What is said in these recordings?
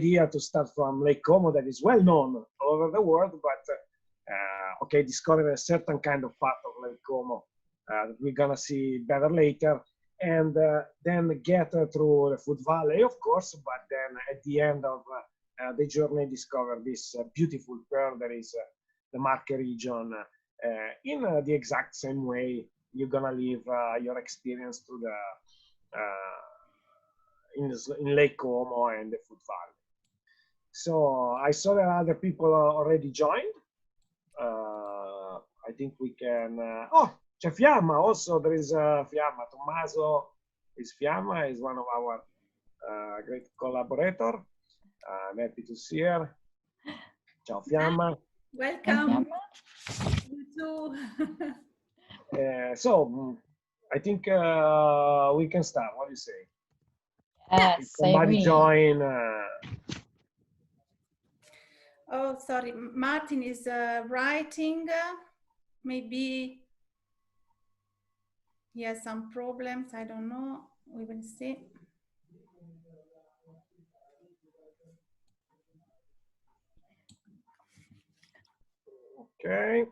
idea to start from Lake Como, that is well known all over the world, but okay, discover a certain kind of part of Lake Como that we're gonna see better later, and then get through the Food Valley, of course, but then at the end of the journey discover this beautiful pearl that is the Marche region in the exact same way you're gonna live your experience through the in Lake Como and the Food Valley. So I saw that other people already joined. I think we can. Oh, c'è Fiamma also. There is Fiamma. Tommaso is Fiamma. Is one of our great collaborator. I'm happy to see her. Ciao Fiamma. Welcome. You too. So I think we can start. What do you say? Yes, Somebody join. Oh, sorry. Martin is writing. Maybe he has some problems. I don't know. We will see. Okay.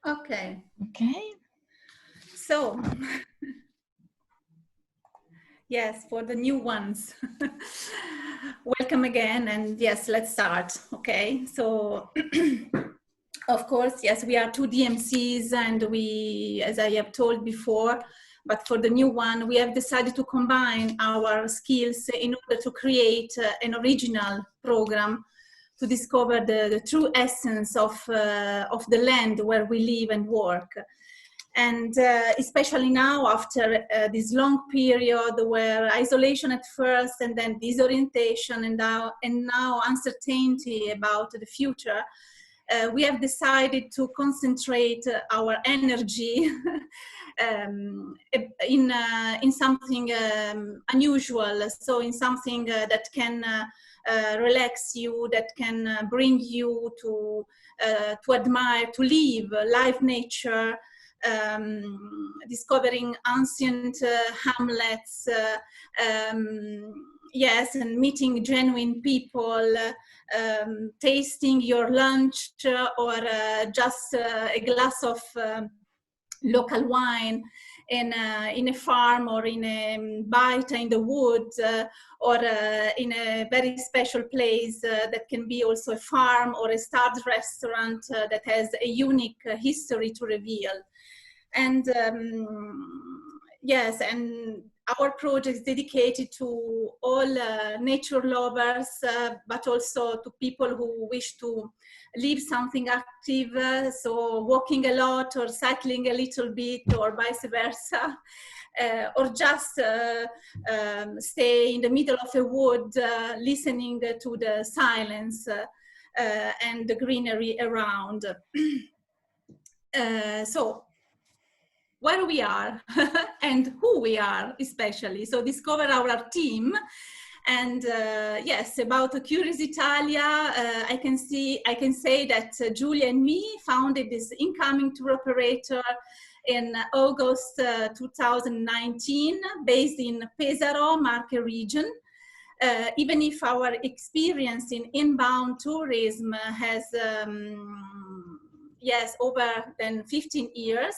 Okay. Okay. So, yes, for the new ones, welcome again. And yes, let's start. Okay. So, of course, yes, we are two DMCs, and we, as I have told before, but for the new one, we have decided to combine our skills in order to create an original program to discover the true essence of the land where we live and work. And especially now, after this long period where isolation at first, and then disorientation, and now uncertainty about the future, we have decided to concentrate our energy in something unusual, so in something that can relax you, that can bring you to admire, to live nature, discovering ancient hamlets, yes, and meeting genuine people, tasting your lunch or just a glass of local wine in a farm, or in a bite in the woods, or in a very special place that can be also a farm or a starred restaurant that has a unique history to reveal. And yes, and our project is dedicated to all nature lovers, but also to people who wish to live something active, so walking a lot or cycling a little bit, or vice versa, or just stay in the middle of a wood listening to the silence and the greenery around. So where we are and who we are, especially. So discover our team. And yes, about Curiousitalia, I can say that Julia and me founded this incoming tour operator in August 2019, based in Pesaro, Marche region. Even if our experience in inbound tourism has, yes, over than 15 years.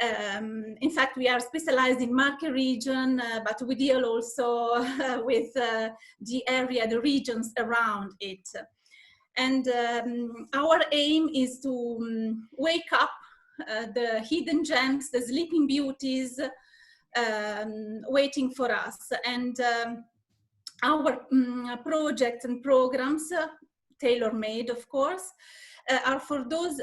In fact, we are specialized in Marche region, but we deal also with the area, the regions around it. And our aim is to wake up the hidden gems, the sleeping beauties waiting for us. And our projects and programs, tailor-made, of course, are for those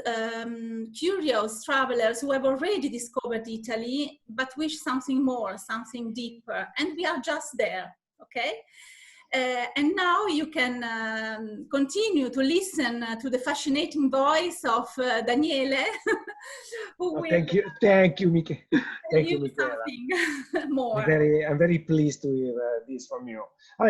curious travelers who have already discovered Italy, but wish something more, something deeper. And we are just there, okay? And now you can continue to listen to the fascinating voice of Daniele. Who thank you, Michele. Thank you, Michele. More. I'm very pleased to hear this from you.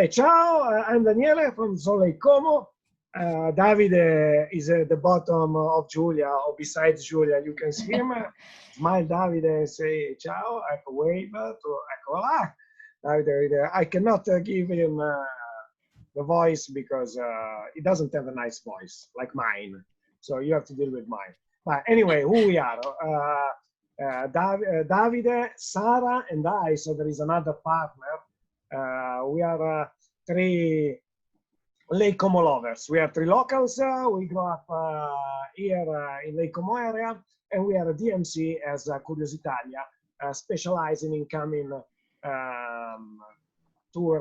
Ciao, I'm Daniele from Lake Como. Davide is at the bottom of Giulia, or besides Giulia. You can see him. Smile, Davide, and say ciao. Ecco, wave to ecco là. Davide, I cannot give him the voice because he doesn't have a nice voice like mine. So you have to deal with mine. But anyway, who we are? Davide, Sara, and I. So there is another partner. We are three Lake Como lovers. We are three locals. We grew up here in Lake Como area, and we are a DMC as Curiousitalia, specializing in incoming tour.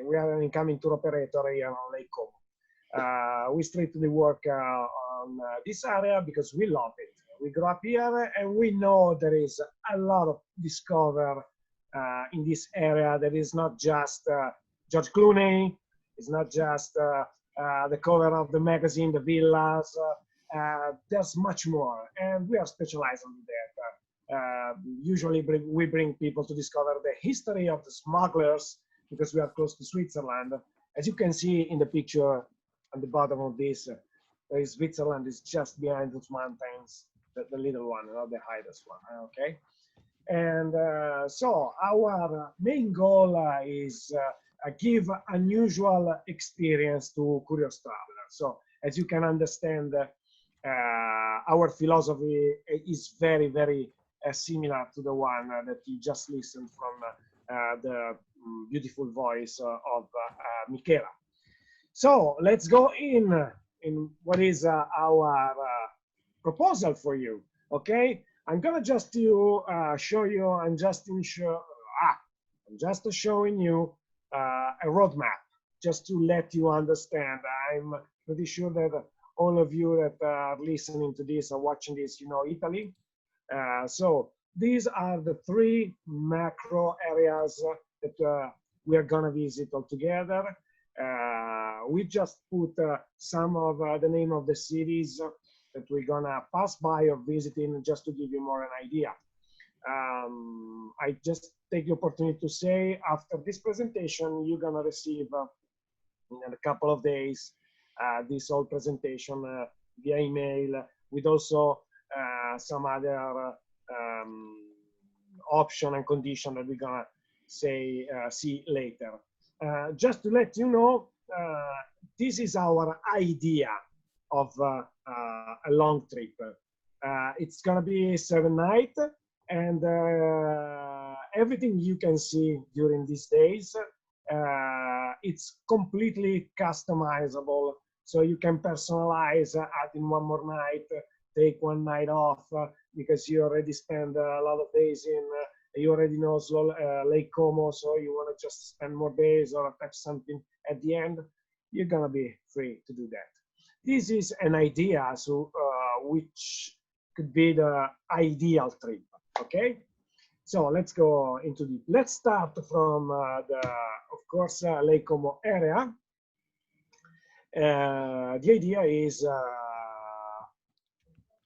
We are an incoming tour operator here on Lake Como. We strictly work on this area because we love it. We grew up here, and we know there is a lot of discover in this area. That is not just George Clooney. It's not just the cover of the magazine, the villas. There's much more, and we are specialized on that. Usually, we bring people to discover the history of the smugglers because we are close to Switzerland. As you can see in the picture on the bottom of this, Switzerland is just behind those mountains, the little one, not the highest one. Okay, and so our main goal is give unusual experience to curious travelers. So as you can understand, our philosophy is very, very similar to the one that you just listened from the beautiful voice of Michela. So let's go in what is our proposal for you. Okay, I'm gonna just show you. I'm just showing you a roadmap, just to let you understand. I'm pretty sure that all of you that are listening to this or watching this, you know Italy. So these are the three macro areas that we are gonna visit all together. We just put some of the name of the cities that we're gonna pass by or visiting, just to give you more an idea. I just take the opportunity to say, after this presentation, you're gonna receive in a couple of days this whole presentation via email, with also some other option and condition that we're gonna see later. Just to let you know, this is our idea of a long trip. It's gonna be 7 nights, and everything you can see during these days, it's completely customizable. So you can personalize, adding one more night, take 1 night off, because you already spend a lot of days in, you already know Lake Como, so you want to just spend more days or attach something at the end, you're gonna be free to do that. This is an idea, so which could be the ideal trip. Okay, so let's go into the. Let's start from of course, Lake Como area. The idea is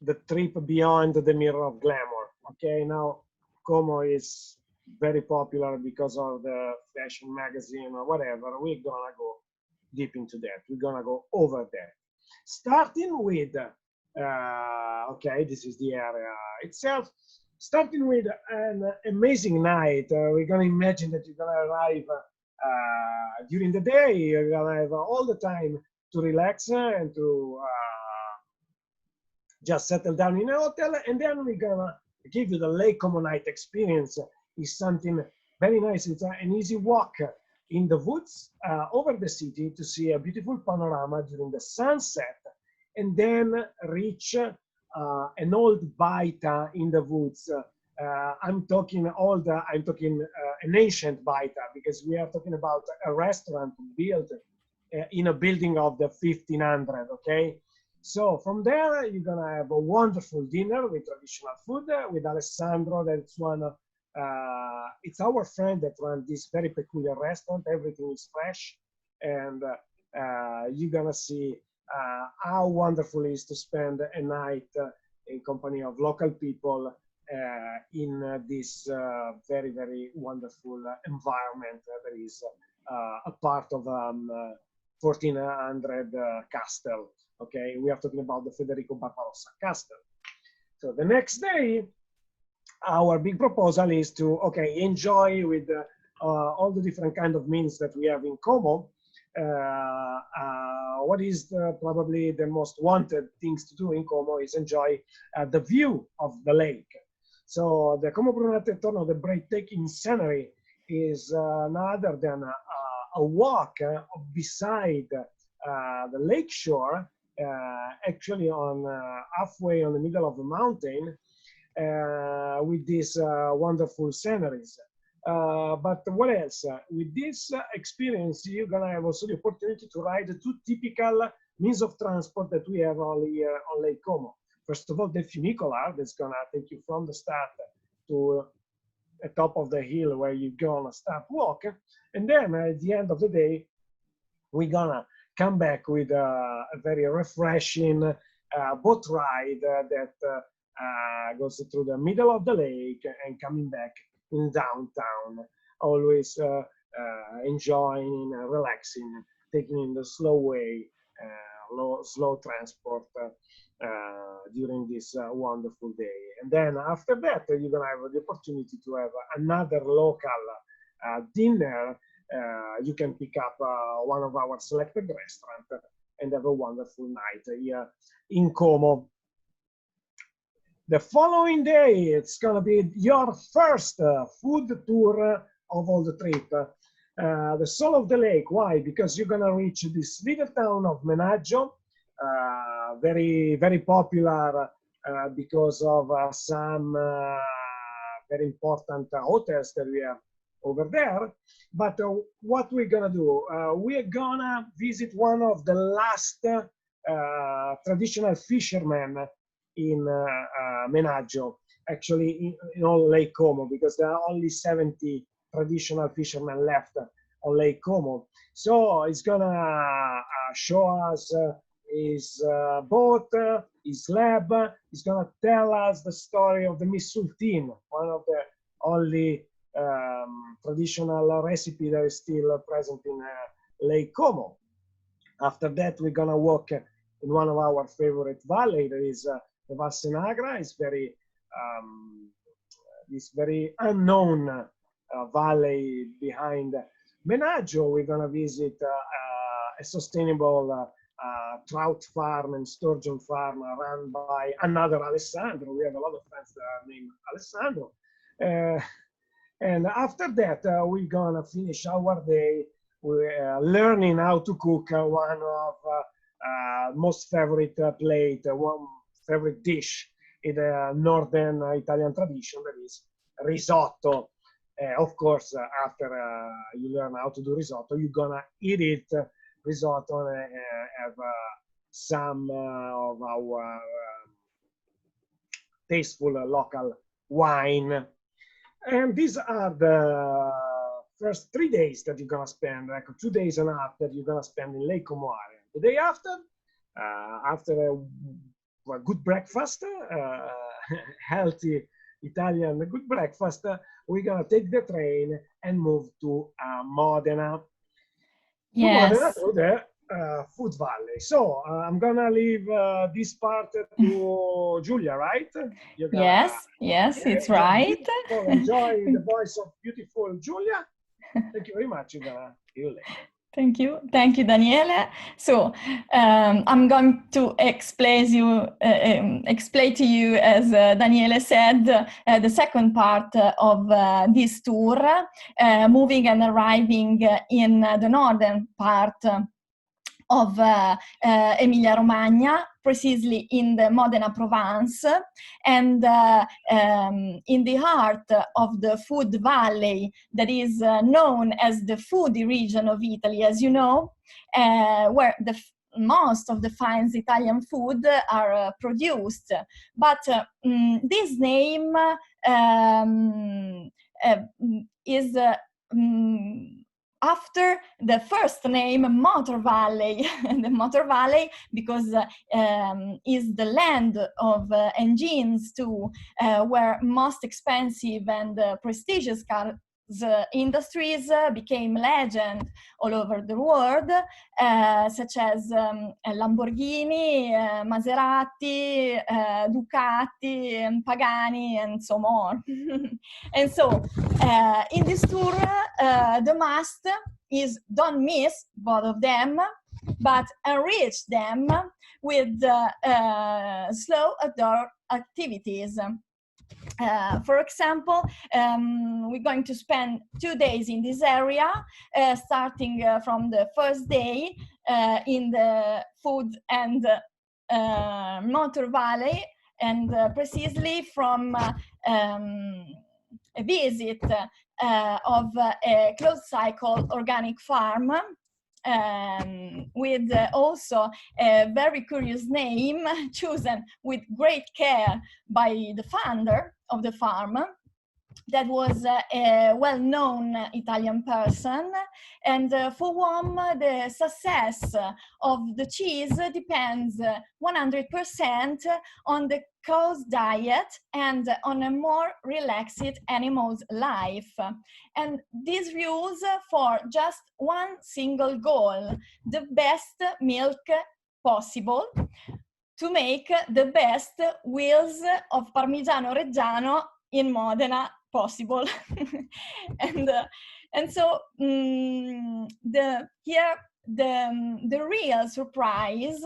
the trip beyond the mirror of glamour. Okay, now Como is very popular because of the fashion magazine or whatever. We're gonna go deep into that. We're gonna go over there. Starting with, okay, this is the area itself. Starting with an amazing night. We're gonna imagine that you're gonna arrive during the day. You're gonna have all the time to relax and to just settle down in a hotel, and then we're gonna give you the Lake Como night experience. Is something very nice. It's an easy walk in the woods over the city to see a beautiful panorama during the sunset, and then reach an old baita in the woods. I'm talking an ancient baita, because we are talking about a restaurant built in a building of the 1500, okay? So from there, you're gonna have a wonderful dinner with traditional food with Alessandro. That's one of, it's our friend that runs this very peculiar restaurant. Everything is fresh, and you're gonna see how wonderful it is to spend a night in company of local people in this very, very wonderful environment that is a part of 1400 castle. Okay, we are talking about the Federico Barbarossa castle. So the next day, our big proposal is to, okay, enjoy with all the different kind of means that we have in Como. What is probably the most wanted things to do in Como is enjoy the view of the lake. So the Como Brunette Torno, the breathtaking scenery, is none other than a walk beside the lake shore, actually on halfway on the middle of the mountain, with these wonderful sceneries. But what else? With this experience, you're gonna have also the opportunity to ride the two typical means of transport that we have all here on Lake Como. First of all, the funicular that's gonna take you from the start to the top of the hill where you're gonna start walk, and then at the end of the day, we're gonna come back with a very refreshing boat ride that goes through the middle of the lake and coming back in downtown, always enjoying, relaxing, taking in the slow way, slow transport during this wonderful day. And then after that, you're gonna have the opportunity to have another local dinner. You can pick up one of our selected restaurants and have a wonderful night here in Como. The following day, it's gonna be your first food tour of all the trip. The soul of the lake, why? Because you're gonna reach this little town of Menaggio, very, very popular because of some very important hotels that we have over there. But what we're gonna do, we're gonna visit one of the last traditional fishermen in Menaggio, actually in all Lake Como, because there are only 70 traditional fishermen left on Lake Como. So it's gonna show us his boat, his lab. He's gonna tell us the story of the missultine, one of the only traditional recipe that is still present in Lake Como. After that, we're gonna walk in one of our favorite valley. There is the Val Senagra. Is very this very unknown valley behind Menaggio. We're gonna visit a sustainable trout farm and sturgeon farm run by another Alessandro. We have a lot of friends that are named Alessandro. And after that, we're gonna finish our day learning how to cook one of most favorite plate, one favorite dish in the northern Italian tradition, that is risotto. Of course, after you learn how to do risotto, you're gonna eat it, risotto, and have some of our tasteful local wine. And these are the first 3 days that you're gonna spend, like 2 days and a half that you're gonna spend in Lake Como area. The day after a good breakfast, healthy Italian good breakfast, we're gonna take the train and move to Modena. Yes. To Modena, to the Food Valley. So I'm gonna leave this part to Giulia, right? Yes, yes, it's right. Enjoy the voice of beautiful Giulia. Thank you very much. You're gonna see you later. Thank you, Daniele. So I'm going to explain to you, as Daniele said, the second part of this tour, moving and arriving in the northern part of Emilia-Romagna, precisely in the Modena Provence, and in the heart of the Food Valley that is known as the foodie region of Italy, as you know, where most of the fine Italian food are produced. But this name is after the first name, Motor Valley. The Motor Valley, because is the land of engines too, where most expensive and prestigious industries became legend all over the world, such as Lamborghini, Maserati, Ducati, and Pagani, and so on. And so in this tour, the must is don't miss both of them, but enrich them with slow outdoor activities. For example, we're going to spend 2 days in this area, starting from the first day in the food and motor valley, and precisely from a visit of a closed cycle organic farm, with also a very curious name chosen with great care by the founder of the farm, that was a well-known Italian person, and for whom the success of the cheese depends 100% on the cow's diet and on a more relaxed animal's life. And this views for just one single goal: the best milk possible, to make the best wheels of Parmigiano Reggiano in Modena possible. And so the real surprise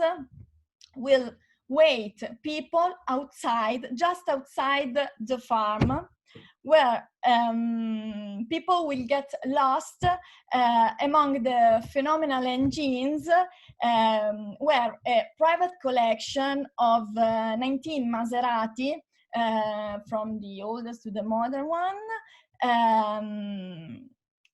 will wait people outside, just outside the farm, where people will get lost among the phenomenal engines, where a private collection of 19 Maserati, from the oldest to the modern one,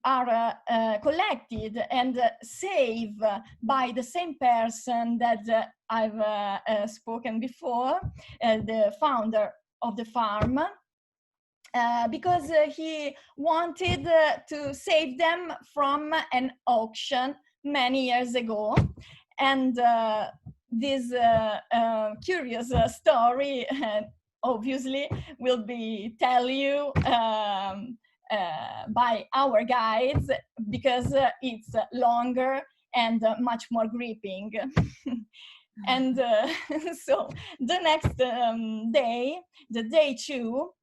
are collected and saved by the same person that I've spoken before, the founder of the farm, because he wanted to save them from an auction many years ago. And this curious story obviously will be tell you by our guides, because it's longer and much more gripping. And so the next day, the day 2,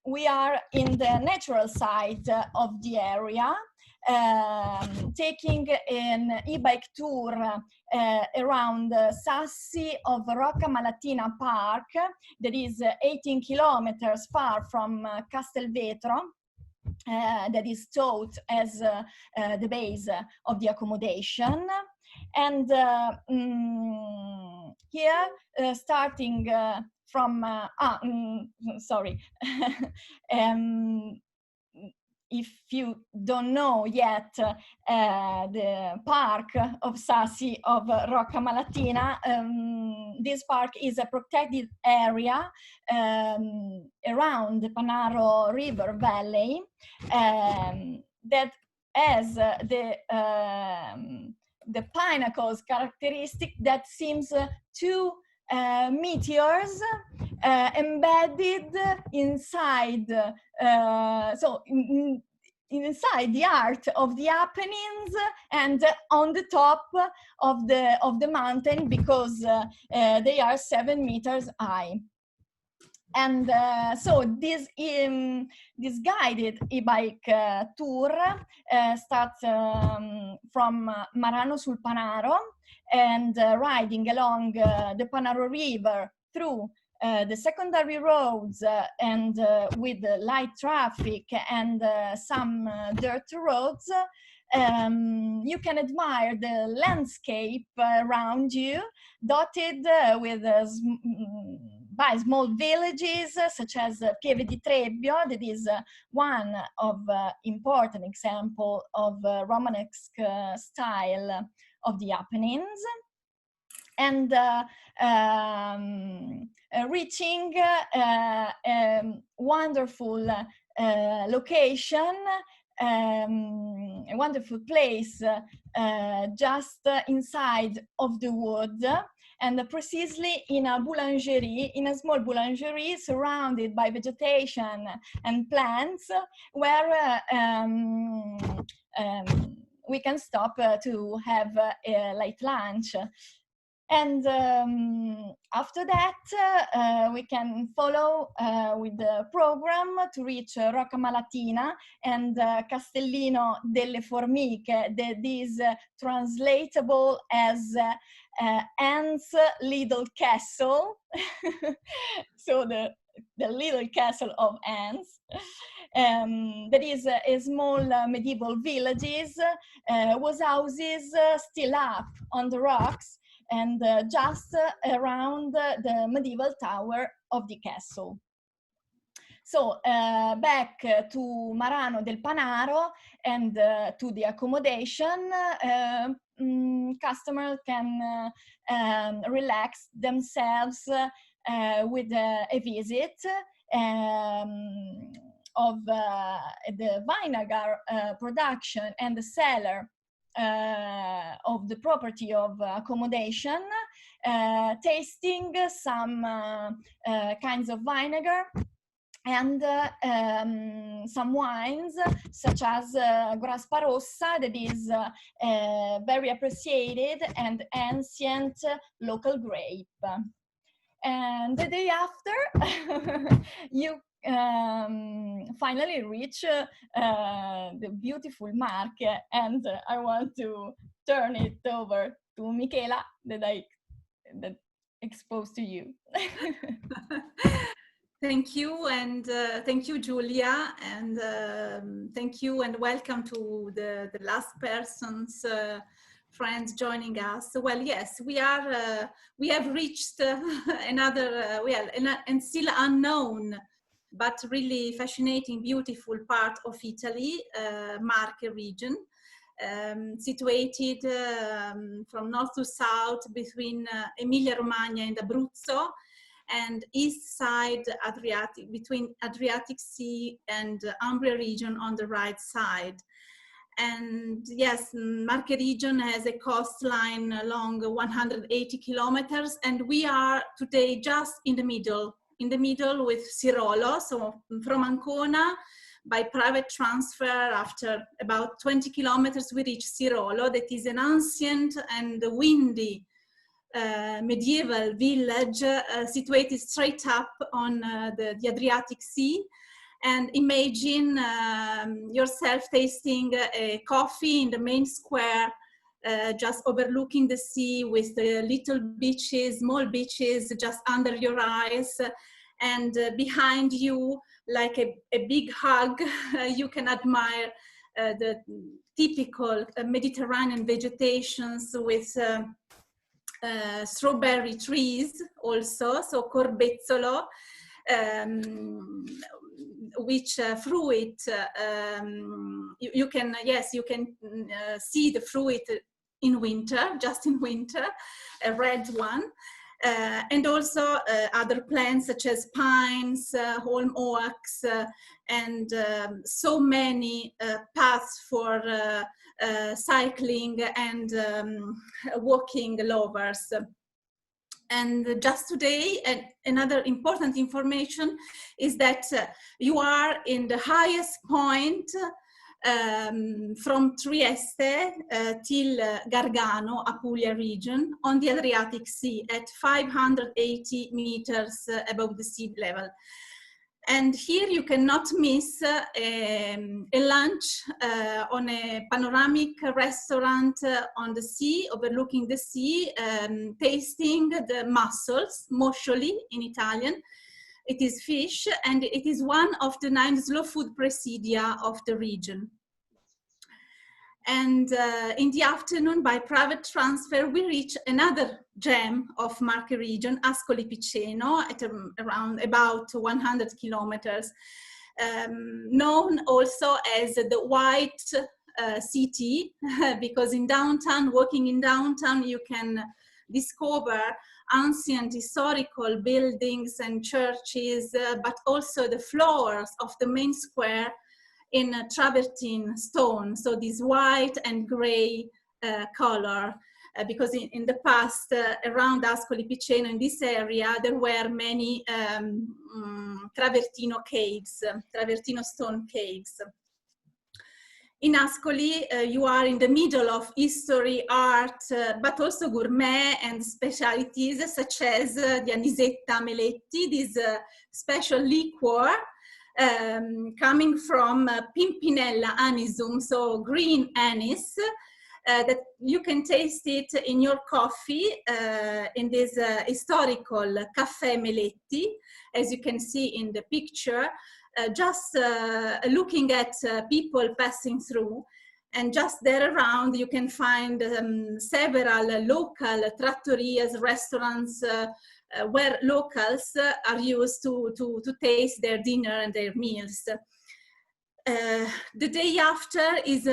we are in the natural side of the area, taking an e-bike tour around Sassi of Rocca Malatina Park, that is 18 kilometers far from Castelvetro, that is taught as the base of the accommodation. And here, starting from, sorry, if you don't know yet, the park of Sassi of Rocca Malatina, this park is a protected area around the Panaro River Valley, that has the pinnacles characteristic that seems two meteors embedded inside, inside the art of the Apennines, and on the top of the mountain, because they are 7 meters high. And so this guided e-bike tour starts from Marano sul Panaro, and riding along the Panaro River through the secondary roads, and with light traffic and some dirt roads, you can admire the landscape around you, dotted with by small villages such as Pieve di Trebbio, that is one of important example of Romanesque style of the Apennines, and reaching a wonderful location, a wonderful place just inside of the wood, and precisely in a boulangerie, in a small boulangerie surrounded by vegetation and plants, where we can stop to have a light lunch. And after that, we can follow with the program to reach Rocca Malatina and Castellino delle Formiche, that is translatable as Ants' Little Castle. So the little castle of ants. That is a small medieval villages, was houses still up on the rocks, and just around the medieval tower of the castle. So back to Marano del Panaro and to the accommodation, customers can relax themselves with a visit of the vinegar production and the cellar of the property of accommodation, tasting some kinds of vinegar and some wines such as Graspa Rossa, that is very appreciated and ancient local grape. And the day after, you finally reach the beautiful Marche, and I want to turn it over to Michela that exposed to you. Thank you, and thank you, Giulia, and thank you and welcome to the last person's friends joining us. Well, yes, we have reached another, and still unknown, but really fascinating, beautiful part of Italy, Marche region, situated from north to south between Emilia, Romagna and Abruzzo, and east side Adriatic, between Adriatic Sea and Umbria region on the right side. And yes, Marche region has a coastline along 180 kilometers, and we are today just in the middle with Sirolo. So from Ancona, by private transfer, after about 20 kilometers, we reach Sirolo, that is an ancient and windy medieval village situated straight up on the Adriatic Sea. And imagine yourself tasting a coffee in the main square, just overlooking the sea with the little beaches, small beaches just under your eyes. And behind you, like a big hug, you can admire the typical Mediterranean vegetations with strawberry trees also, so corbezzolo, which fruit you can see the fruit in winter, just in winter, a red one, and also other plants such as pines, holm oaks, and so many paths for cycling and walking lovers. And just today, another important information is that you are in the highest point from Trieste till Gargano, Apulia region, on the Adriatic Sea at 580 meters above the sea level. And here you cannot miss a lunch on a panoramic restaurant on the sea, overlooking the sea, tasting the mussels, moscioli in Italian. It is fish, and it is one of the 9 slow food presidia of the region. And in the afternoon, by private transfer, we reach another gem of Marche region, Ascoli Piceno, at around about 100 kilometers, known also as the White City, because in downtown, walking in downtown, you can discover ancient historical buildings and churches, but also the floors of the main square in travertine stone, so this white and gray color. because in the past, around Ascoli Piceno, in this area, there were many travertino caves, travertino stone caves. In Ascoli, you are in the middle of history, art, but also gourmet and specialities such as the anisetta meletti, this special liqueur coming from Pimpinella anisum, so green anise, that you can taste it in your coffee in this historical Caffè Meletti, as you can see in the picture. Just looking at people passing through, and just there around you can find several local trattorias, restaurants, where locals are used to taste their dinner and their meals. The day after is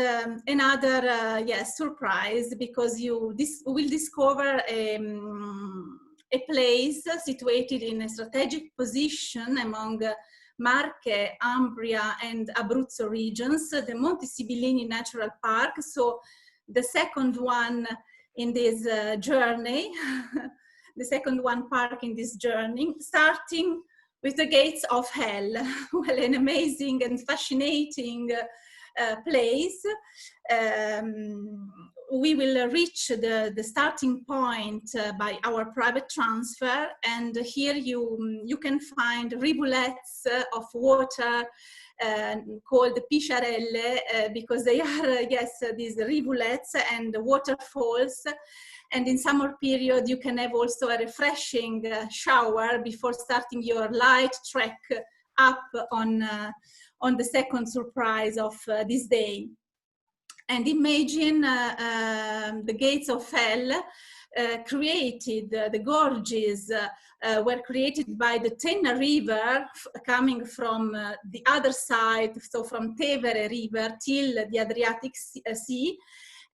another surprise, because you will discover a place situated in a strategic position among Marche, Umbria, and Abruzzo regions, the Monte Sibillini Natural Park. So the second one in this journey, the second one park in this journey, starting with the gates of hell. Well, an amazing and fascinating place. We will reach the starting point by our private transfer, and here you can find rivulets of water called pisciarelle, because they are, these rivulets and waterfalls. And in summer period, you can have also a refreshing shower before starting your light trek up on the second surprise of this day. And imagine the gates of hell created, the gorges were created by the Tenna River coming from the other side, so from Tevere River till the Adriatic Sea.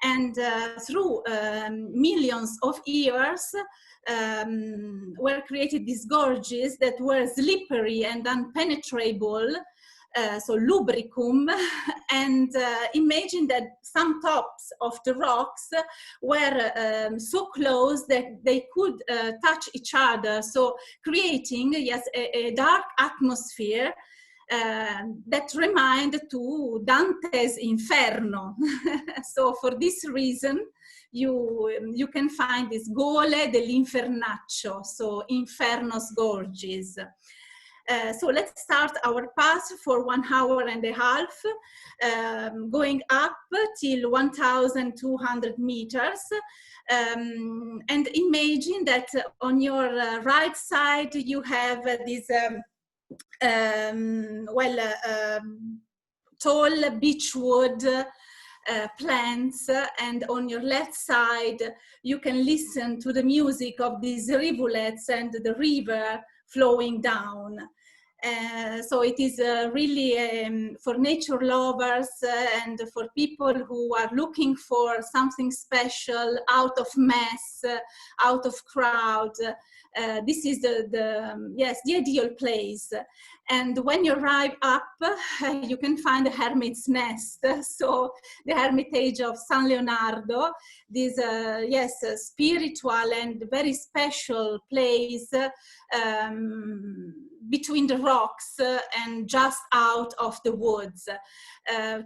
And through millions of years were created these gorges that were slippery and unpenetrable, so lubricum. And imagine that some tops of the rocks were so close that they could touch each other, so creating, a dark atmosphere that remind to Dante's Inferno. So for this reason, you can find this Gole dell'Infernaccio, so Inferno's gorges. So let's start our path for 1 hour and a half, going up till 1,200 meters. And imagine that on your right side you have this tall beechwood plants, and on your left side you can listen to the music of these rivulets and the river flowing down. So it is really for nature lovers and for people who are looking for something special, out of mass, out of crowd. This is the ideal place. And when you arrive up, you can find the hermit's nest. So the Hermitage of San Leonardo, this spiritual and very special place between the rocks and just out of the woods.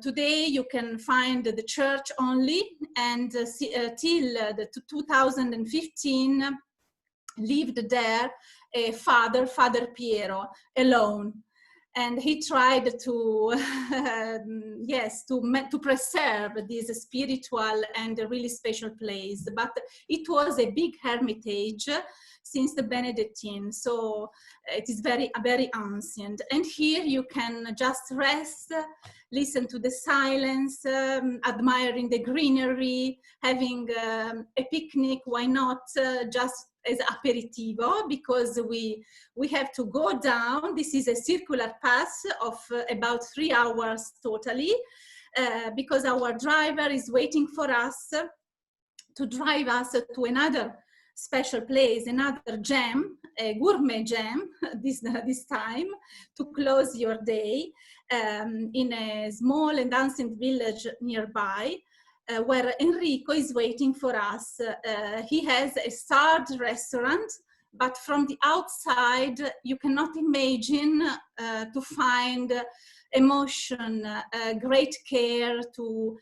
Today you can find the church only, and till 2015 lived there a Father Piero, alone. And he tried to, to preserve this spiritual and really special place. But it was a big hermitage since the Benedictine, so it is very ancient. And here you can just rest, listen to the silence, admiring the greenery, having a picnic. Why not just as aperitivo, because we have to go down. This is a circular path of about 3 hours totally, because our driver is waiting for us to drive us to another special place, another gem, a gourmet gem this time, to close your day in a small and ancient village nearby. where Enrico is waiting for us. He has a starred restaurant, but from the outside, you cannot imagine to find emotion, great care to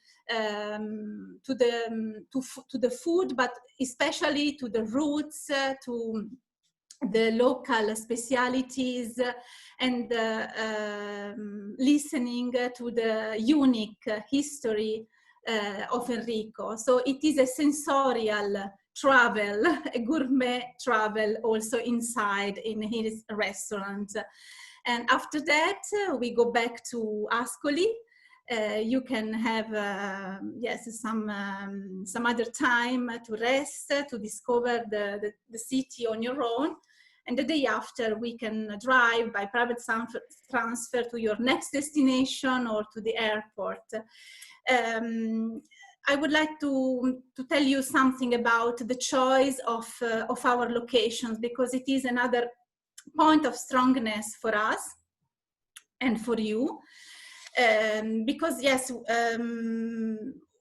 the food, but especially to the roots, to the local specialities, and listening to the unique history of Enrico. So it is a sensorial travel, a gourmet travel also inside in his restaurant. And after that, we go back to Ascoli. You can have yes, some other time to rest, to discover the city on your own. And the day after, we can drive by private transfer to your next destination or to the airport. I would like to tell you something about the choice of our locations, because it is another point of strongness for us and for you. Because yes,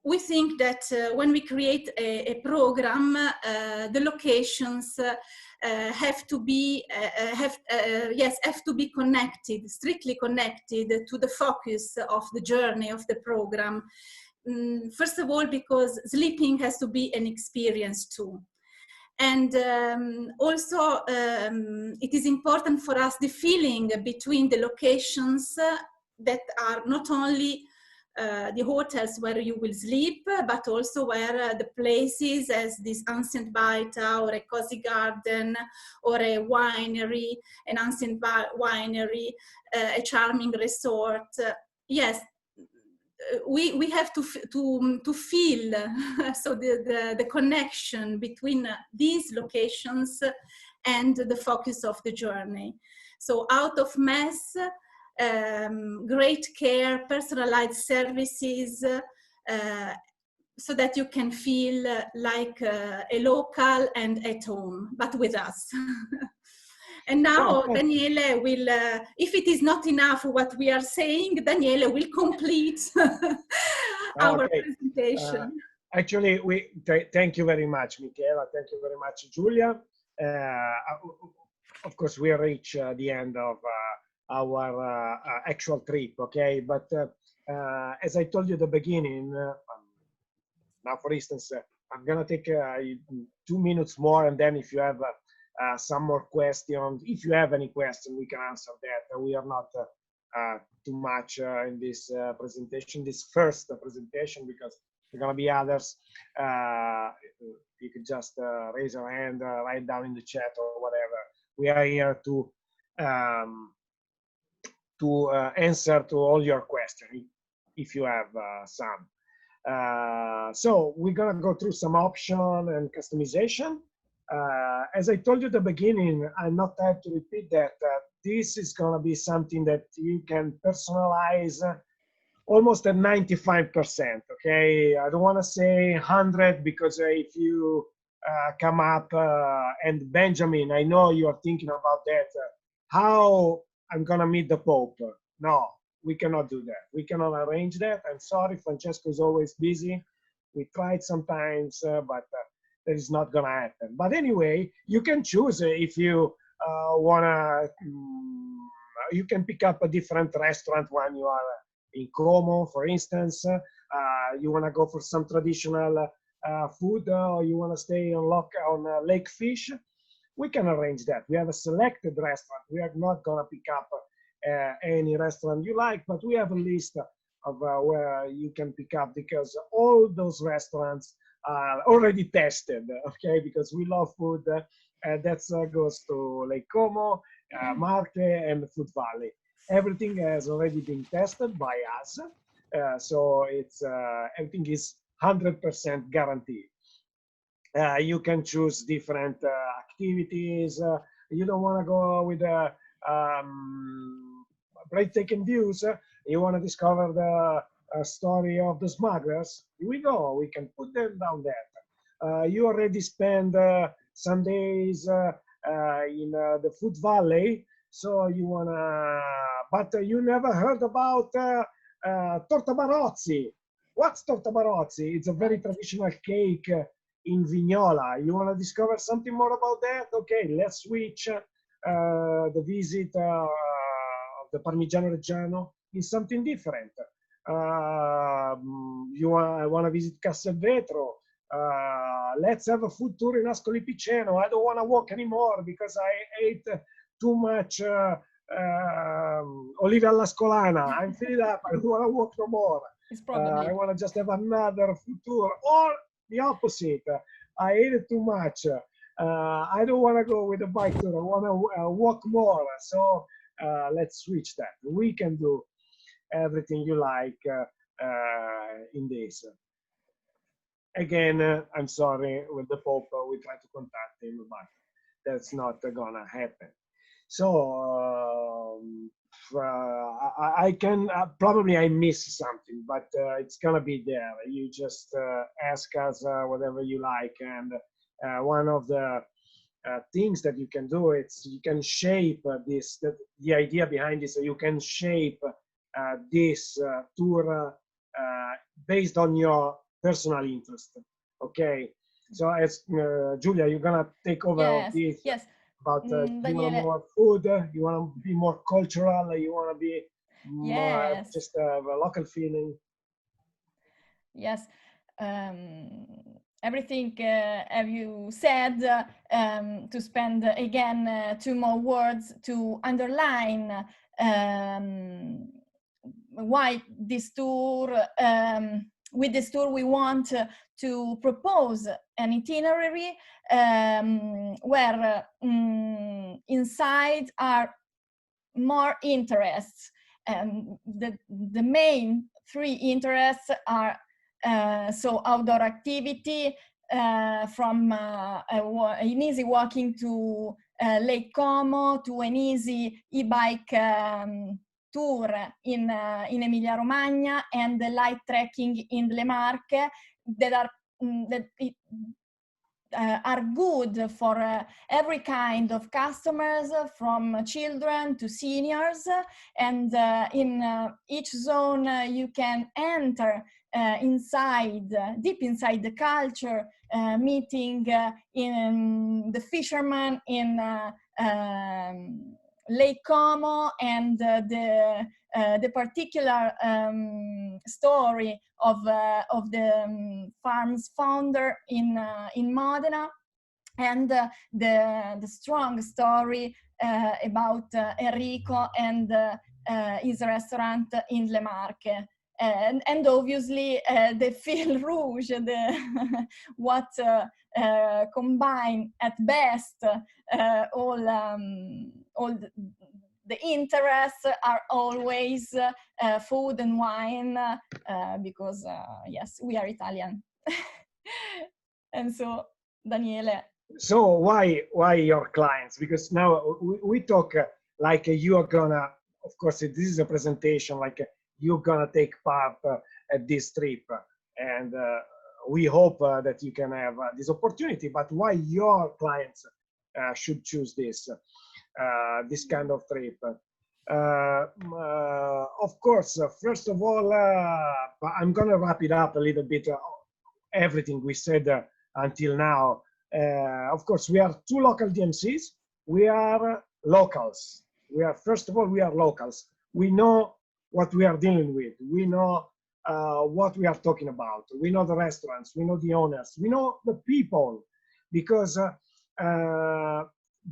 we think that when we create a program, the locations have to be connected, strictly connected to the focus of the journey of the program. First of all, because sleeping has to be an experience too. And also, it is important for us the feeling between the locations that are not only the hotels where you will sleep, but also where the places as this ancient baita or a cozy garden or a winery, an ancient winery, a charming resort. Yes, we have to feel so the connection between these locations and the focus of the journey. So out of mess, great care, personalized services, so that you can feel like a local and at home, but with us. And now Daniele will, if it is not enough what we are saying, Daniele will complete our presentation. Actually, thank you very much, Michela. Thank you very much, Giulia. Of course, we reach the end of our actual trip, okay? But as I told you at the beginning, now, for instance, I'm gonna take 2 minutes more, and then if you have some more questions, if you have any question, we can answer that. We are not too much in this presentation, this first presentation, because there are gonna be others. You can just raise your hand, write down in the chat or whatever. We are here to answer to all your questions, if you have some. So we're gonna go through some option and customization. As I told you at the beginning, I'm not have to repeat that. This is gonna be something that you can personalize almost at 95%, okay? I don't wanna say 100, because if you come up, and Benjamin, I know you're thinking about that, how I'm gonna meet the Pope. No, we cannot do that. We cannot arrange that. I'm sorry, Francesco is always busy. We tried sometimes, but that is not gonna happen. But anyway, you can choose if you wanna, you can pick up a different restaurant when you are in Como, for instance. You wanna go for some traditional food, or you wanna stay on lake fish. We can arrange that. We have a selected restaurant. We are not gonna pick up any restaurant you like, but we have a list of where you can pick up, because all those restaurants are already tested, okay? Because we love food. That goes to Lake Como, Marche, and Food Valley. Everything has already been tested by us, so it's everything is 100% guaranteed. You can choose different activities. You don't want to go with breathtaking views. You want to discover the story of the smugglers. Here we go. We can put them down there. You already spend some days in the Food Valley, so you wanna. But you never heard about Torta Barozzi. what's torta barozzi? It's a very traditional cake in Vignola. You want to discover something more about that? Okay, let's switch the visit of the Parmigiano Reggiano in something different. You want to visit Castelvetro? Let's have a food tour in Ascoli Piceno. I don't want to walk anymore because I ate too much olive alla scolana. I'm filled up. I don't want to walk no more. I want to just have another food tour. Or the opposite. I ate it too much. I don't want to go with a bike tour. I want to walk more. So let's switch that. We can do everything you like in this. Again, I'm sorry with the Pope. We try to contact him, but that's not gonna happen. So I can probably I miss something, but it's gonna be there. You just ask us whatever you like, and one of the things that you can do, it's you can shape this. The idea behind this, you can shape this tour based on your personal interest. Okay, so as Giulia, you're gonna take over this. Yes. But you want more food, you want to be more cultural, you want to be more just a local feeling. Yes, everything have you said, to spend again 2 more words to underline why this tour, with this tour we want to propose an itinerary where inside are more interests. The main 3 interests are so outdoor activity, from an easy walking to Lake Como, to an easy e-bike tour in Emilia Romagna, and the light trekking in the Marche, that are good for every kind of customers, from children to seniors. And in each zone you can enter deep inside the culture, meeting in the fishermen in Lake Como, and the particular story of the farm's founder in Modena, and the strong story about Enrico and his restaurant in Le Marche. And obviously the fil rouge, what combine at best all the interests are always food and wine, because yes, we are Italian. And so, Daniele. So why your clients? Because now we talk like you are gonna, of course, this is a presentation, like you're gonna take part at this trip, and we hope that you can have this opportunity. But why your clients should choose this kind of trip? Of course, first of all, I'm gonna wrap it up a little bit. Everything we said until now. Of course, we are 2 local DMCs. We are locals. First of all, we are locals. We know what we are dealing with. We know what we are talking about. We know the restaurants. We know the owners. We know the people, because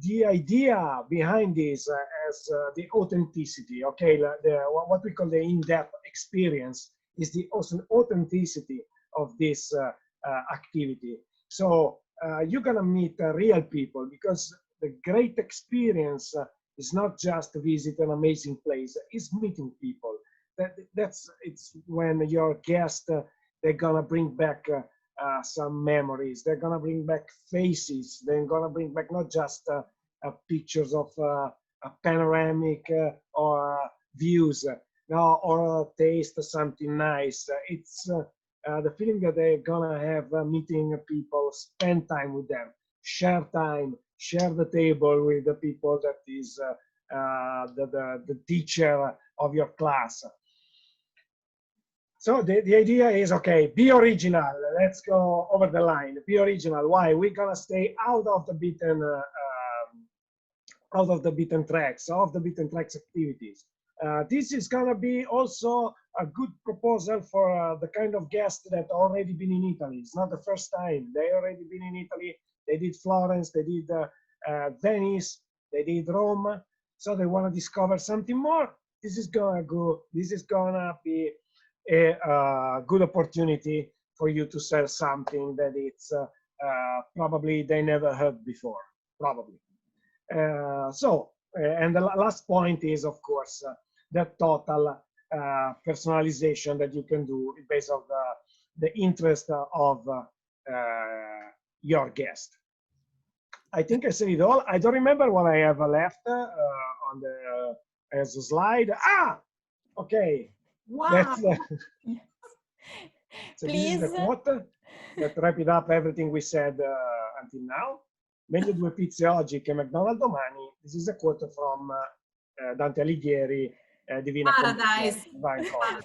the idea behind this is the authenticity. Okay, what we call the in-depth experience is the authenticity of this activity. So you're gonna meet real people, because the great experience is not just to visit an amazing place, it's meeting people. It's when your guests, they're gonna bring back some memories, they're gonna bring back faces, they're gonna bring back not just pictures of a panoramic or views, no, or taste something nice. It's the feeling that they're gonna have meeting people, spend time with them, share time, share the table with the people that is the teacher of your class. So the idea is, okay, be original. Let's go over the line. Be original. Why? We're gonna stay out of the beaten tracks, activities. This is gonna be also a good proposal for the kind of guests that already been in Italy. It's not the first time. They already been in Italy. They did Florence. They did Venice. They did Rome. So they want to discover something more. This is gonna go. This is gonna be a good opportunity for you to sell something that it's probably they never heard before, probably. And the last point is, of course, the total personalization that you can do based on the interest of your guest. I think I said it all. I don't remember what I have left on the as a slide. Ah, okay. Wow. That's so Please. this is the quote that wrap it up everything we said until now. Meglio due pizze oggi che McDonald's domani. This is a quote from Dante Alighieri, Divina Paradise.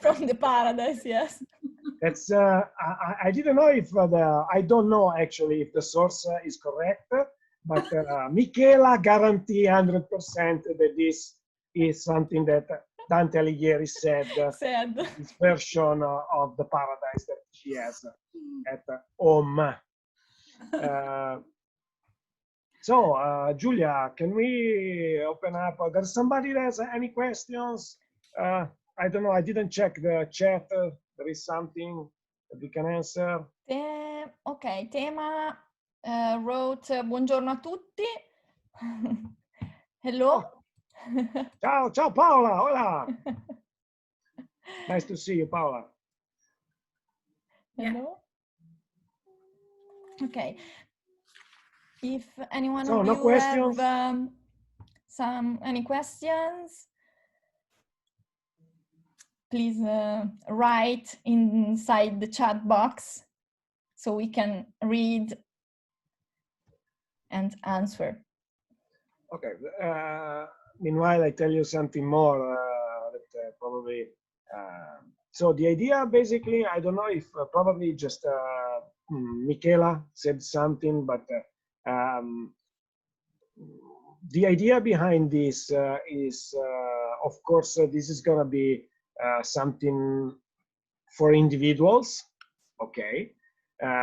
From the Paradise, yes. That's I didn't know if I don't know actually if the source is correct, but Michela guarantee 100% that this is something that Dante Alighieri said. His version of the paradise that she has at home. So, Julia, can we open up? There's somebody that has any questions? I don't know. I didn't check the chat. There is something that we can answer. Ok, Tema wrote buongiorno a tutti. Hello. Oh. Ciao Paola. Hola. Nice to see you, Paola. Hello. Okay. If anyone So, of no you questions? have any questions, please write inside the chat box so we can read and answer. Okay. Meanwhile, I tell you something more that probably. So the idea, basically, I don't know if probably just Michela said something, but the idea behind this is, of course, this is going to be something for individuals. Okay.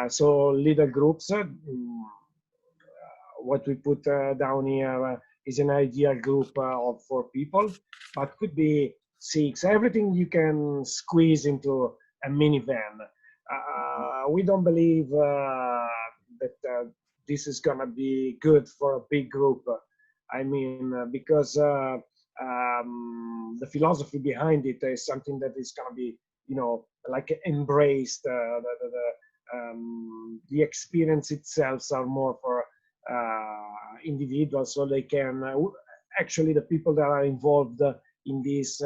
So little groups. What we put down here is an ideal group of 4 people, but could be 6. Everything you can squeeze into a minivan. We don't believe that this is gonna be good for a big group. I mean, because the philosophy behind it is something that is gonna be, you know, like embraced. The experience itself are more for individuals, so they can actually the people that are involved in this,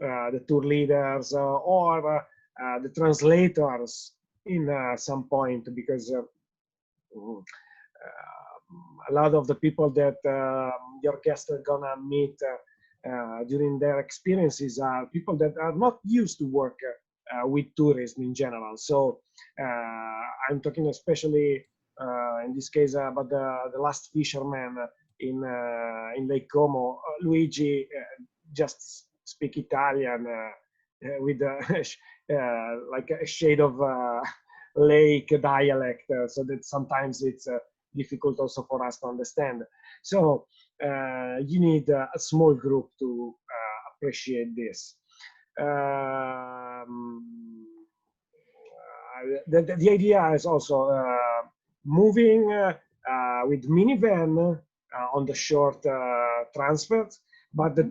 the tour leaders or the translators in some point, because a lot of the people that your guests are gonna meet during their experiences are people that are not used to work with tourism in general. So I'm talking especially in this case about the last fisherman in Lake Como. Luigi just speak Italian with like a shade of lake dialect, so that sometimes it's difficult also for us to understand. So you need a small group to appreciate this. The idea is also moving with minivan on the short transfers, but the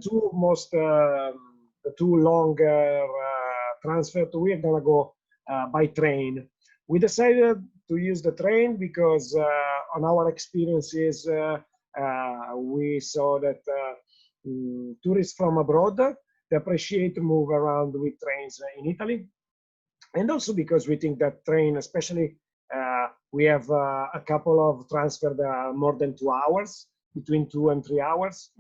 two longer transfers, we're gonna go by train. We decided to use the train because on our experiences we saw that tourists from abroad, they appreciate to move around with trains in Italy, and also because we think that train, especially we have a couple of transfers that are more than 2 hours, between 2 and 3 hours.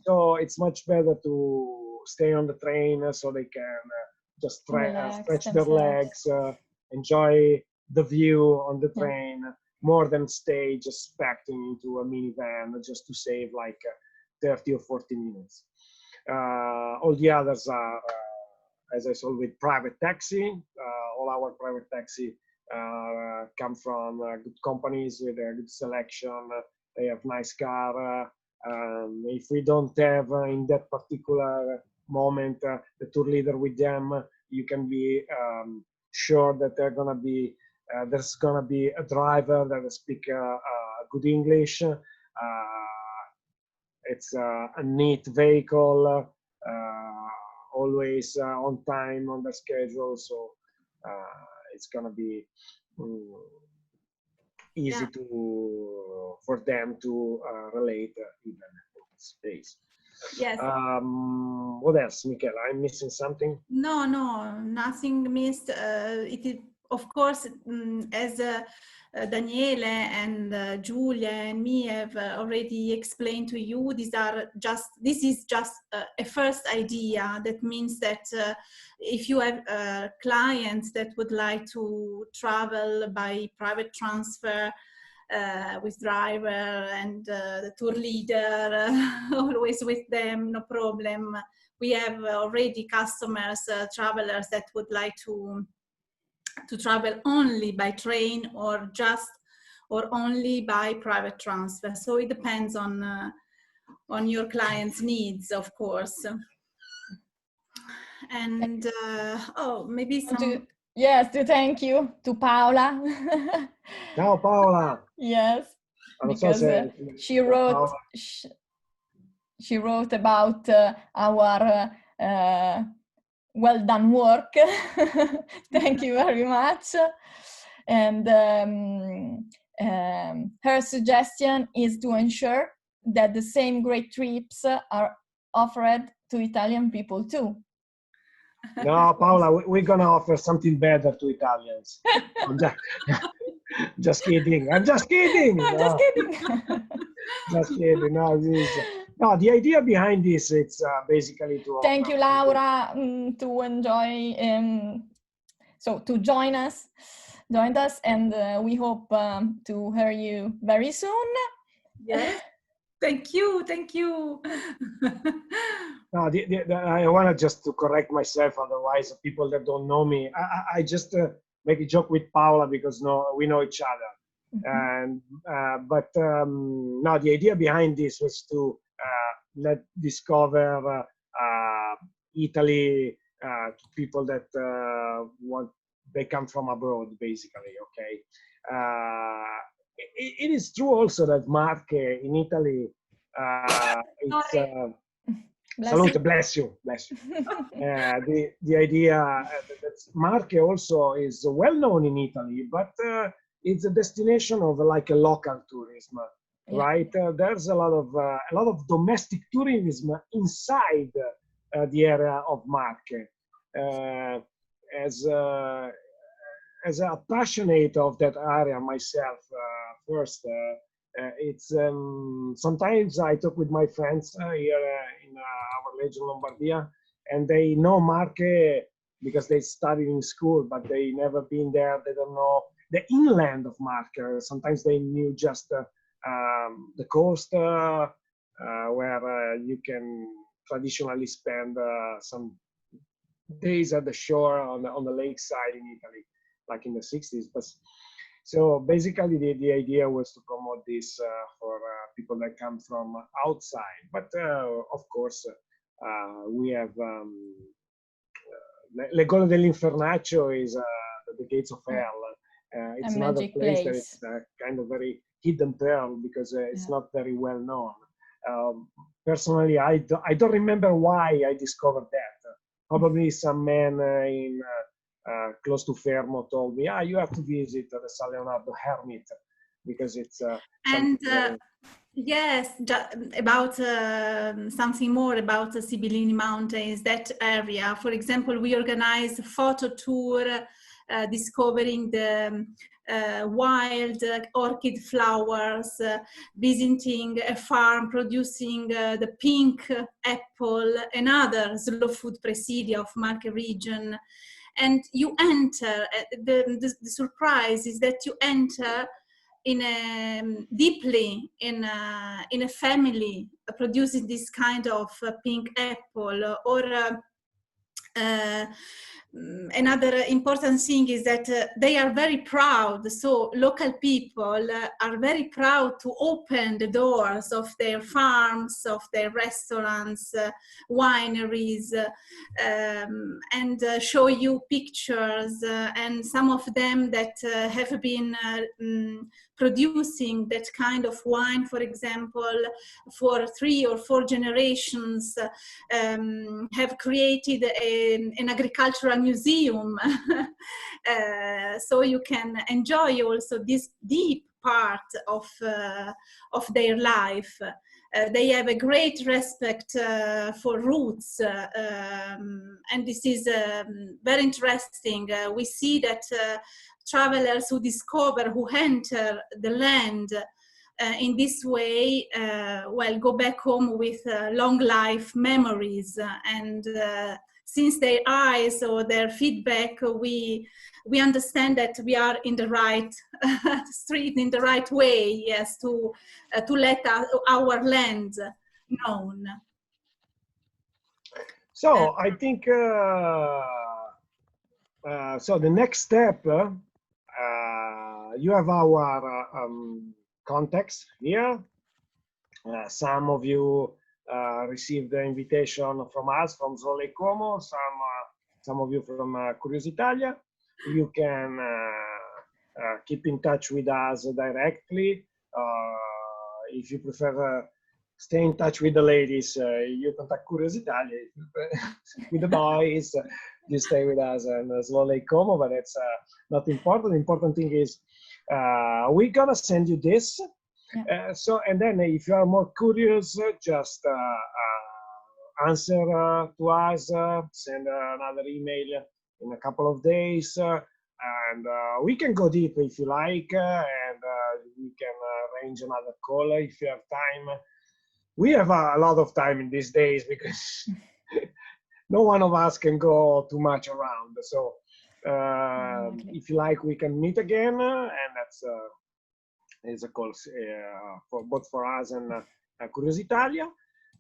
So it's much better to stay on the train so they can just Relax stretch their themselves. legs, enjoy the view on the train, more than stay just packed into a minivan just to save like 30 or 40 minutes. All the others are, as I saw, with private taxi. All our private taxi come from good companies with a good selection. They have nice car. If we don't have in that particular moment the tour leader with them, you can be sure that there's gonna be a driver that speak good English. It's a neat vehicle, always on time, on the schedule, so it's gonna be easy for them to relate even in space. Yes. What else, Michela? I'm missing something? No, nothing missed. It is, of course, as Daniele and Giulia and me have already explained to you, this is just a first idea. That means that if you have clients that would like to travel by private transfer with driver and the tour leader always with them, no problem. We have already customers, travelers that would like to travel only by train or only by private transfer. So it depends on your client's needs, of course. And maybe some. Yes, to thank you to Paola. Ciao, Paola. Yes, because she wrote about our well done work. Thank you very much. And her suggestion is to ensure that the same great trips are offered to Italian people too. No, Paola, we're gonna offer something better to Italians. Just kidding. I'm just kidding. Just kidding. Just kidding. No, the idea behind this, it's basically to. Thank you, Laura, to enjoy. So to join us, and we hope to hear you very soon. Yes. Thank you. No, I want to correct myself. Otherwise, people that don't know me, I just make a joke with Paola because we know each other. And no, the idea behind this was to discover Italy to people that they come from abroad, basically. Okay. It is true also that Marche in Italy, it's. Salute, bless you. The idea that Marche also is well known in Italy, but it's a destination of like a local tourism, right? There's a lot of domestic tourism inside the area of Marche. As a passionate of that area myself, first. It's sometimes I talk with my friends here in our region Lombardia, and they know Marche because they studied in school, but they never been there. They don't know the inland of Marche. Sometimes they knew just the coast where you can traditionally spend some days at the shore on the lakeside in Italy, like in the 60s. But so basically, the idea was to promote this for people that come from outside. But of course, we have Le Gole dell'Infernaccio is the gates of hell. It's another place that is kind of very hidden pearl because it's not very well known. Personally, I don't remember why I discovered that. Probably some man in close to Fermo told me, you have to visit the San Leonardo Hermit because it's yes, about something more about the Sibillini Mountains, that area. For example, we organize a photo tour discovering the wild orchid flowers, visiting a farm producing the pink apple and other slow food presidia of Marche region. And you enter, the surprise is that you enter in deeply in a family producing this kind of pink apple, or another important thing is that they are very proud. So local people are very proud to open the doors of their farms, of their restaurants, wineries, and show you pictures, and some of them that have been producing that kind of wine, for example, for 3 or 4 generations, have created an agricultural museum. So you can enjoy also this deep part of their life. They have a great respect for roots, and this is very interesting. We see that travelers who discover, who enter the land in this way, well, go back home with long life memories. And since their eyes or their feedback, we understand that we are in the right street, in the right way, yes, to let our land known. So I think so the next step, you have our contacts here. Some of you received the invitation from us, from Sole Como, some of you from Curiousitalia. You can keep in touch with us directly. If you prefer stay in touch with the ladies, you contact Curiousitalia. With the boys, you stay with us and Sole Como, but it's not important. The important thing is we're gonna send you this. Yeah. So, and then if you are more curious, just answer to us, send another email in a couple of days, and we can go deep if you like, and we can arrange another call if you have time. We have a lot of time in these days because no one of us can go too much around. So if you like, we can meet again, and that's is a call for both for us and Curiousitalia,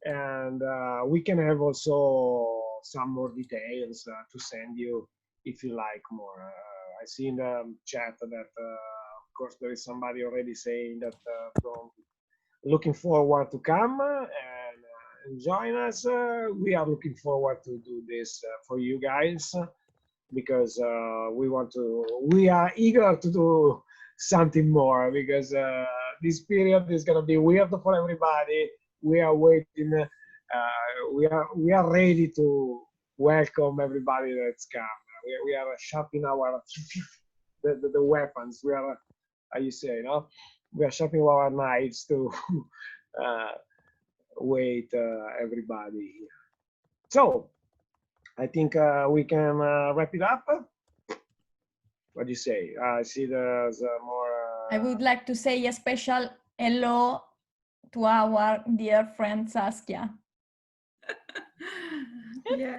and we can have also some more details to send you if you like more. I see in the chat that of course there is somebody already saying that from looking forward to come and join us. We are looking forward to do this for you guys, because we are eager to do something more, because this period is going to be weird for everybody. We are waiting. We are ready to welcome everybody that's come. We are sharpening our the weapons. We are, how you say, no? We are sharpening our knives to wait everybody here. So I think we can wrap it up. What do you say? I see there's more. I would like to say a special hello to our dear friend Saskia. Yeah.